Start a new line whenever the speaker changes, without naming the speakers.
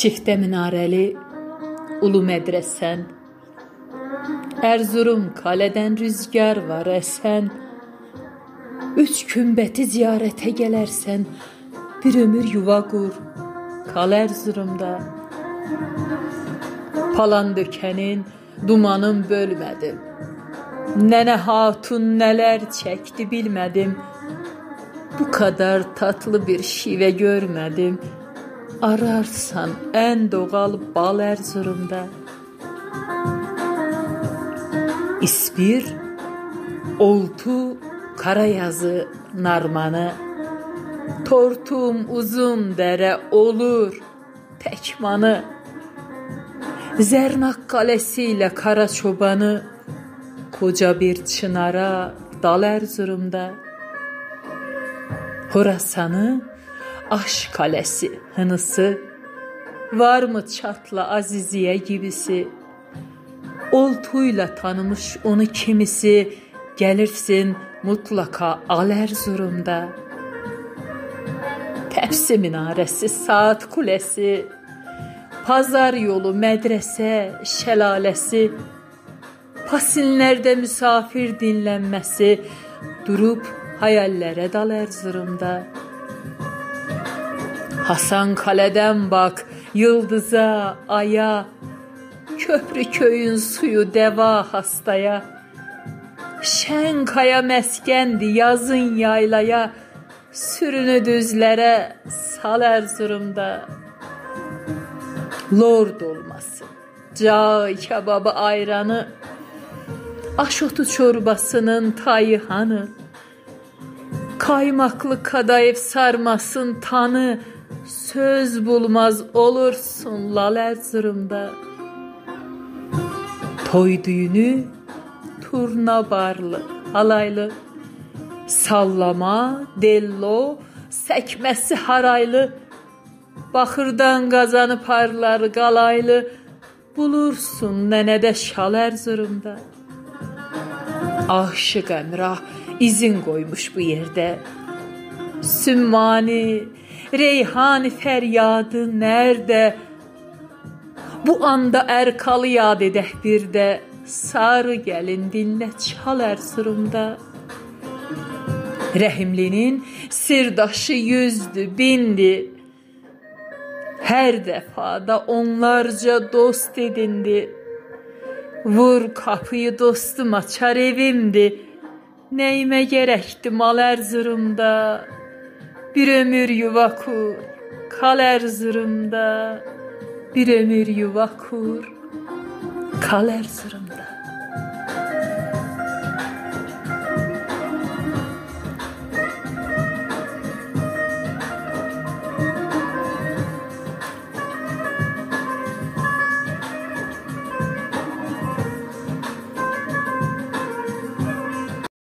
Çiftə minarəli ulu mədrəsən, Erzurum kaledən rüzgar var əsən. 3 kümbəti ziyarətə gələrsən, bir ömür yuva qur, kal Erzurumda. Palan dökənin dumanın bölmədim, nənə hatun nələr çəkdi bilmədim. Bu kadar tatlı bir şivə görmədim, ararsan ən doğal bal Erzurumda. İspir, oltu, karayazı, narmanı, tortum uzun dərə olur pəkmanı. Zərnaq qalesi ilə Kara çobanı, koca bir çınara dal Erzurumda. Horasanı, Aş kalesi hınısı, var mı çatla Aziziye gibisi? Oltuyla tanımış onu kimisi, gelirsin mutlaka al Erzurumda. Tepsi minaresi, saat kulesi, pazar yolu, medrese, şelalesi, pasinlerde misafir dinlenmesi, durup hayallere dal Erzurumda. Hasan Kale'den bak yıldıza, aya, köprü köyün suyu deva hastaya. Şen kaya meskendi yazın yaylaya, sürünü düzlere sal Erzurumda. Lord olması, cağ kebabı ayranı, aşotu çorbasının tayhanı, kaymaklı kadayıf sarmasın tanı, söz bulmaz olursun lal Erzurumda. Toy düğünü turna barlı, halaylı, sallama, dello, səkməsi haraylı, baxırdan qazanı parları qalaylı, bulursun nənədə şal Erzurumda. Aşıq Əmrah izin qoymuş bu yerdə, Sümmani, Reyhani fəryadı nerede? Bu anda Erkalı yad edək bir də, sarı gəlin dinlə çal Erzurumda. Rəhimlinin sirdaşı yüzdü, bindi, hər dəfada onlarca dost edindi. Vur kapıyı dostum açar evimdi, nəyimə gərəkdi mal Erzurumda. Bir ömür yuva kur, kal Erzurumda. Bir ömür yuva kur, kal Erzurumda.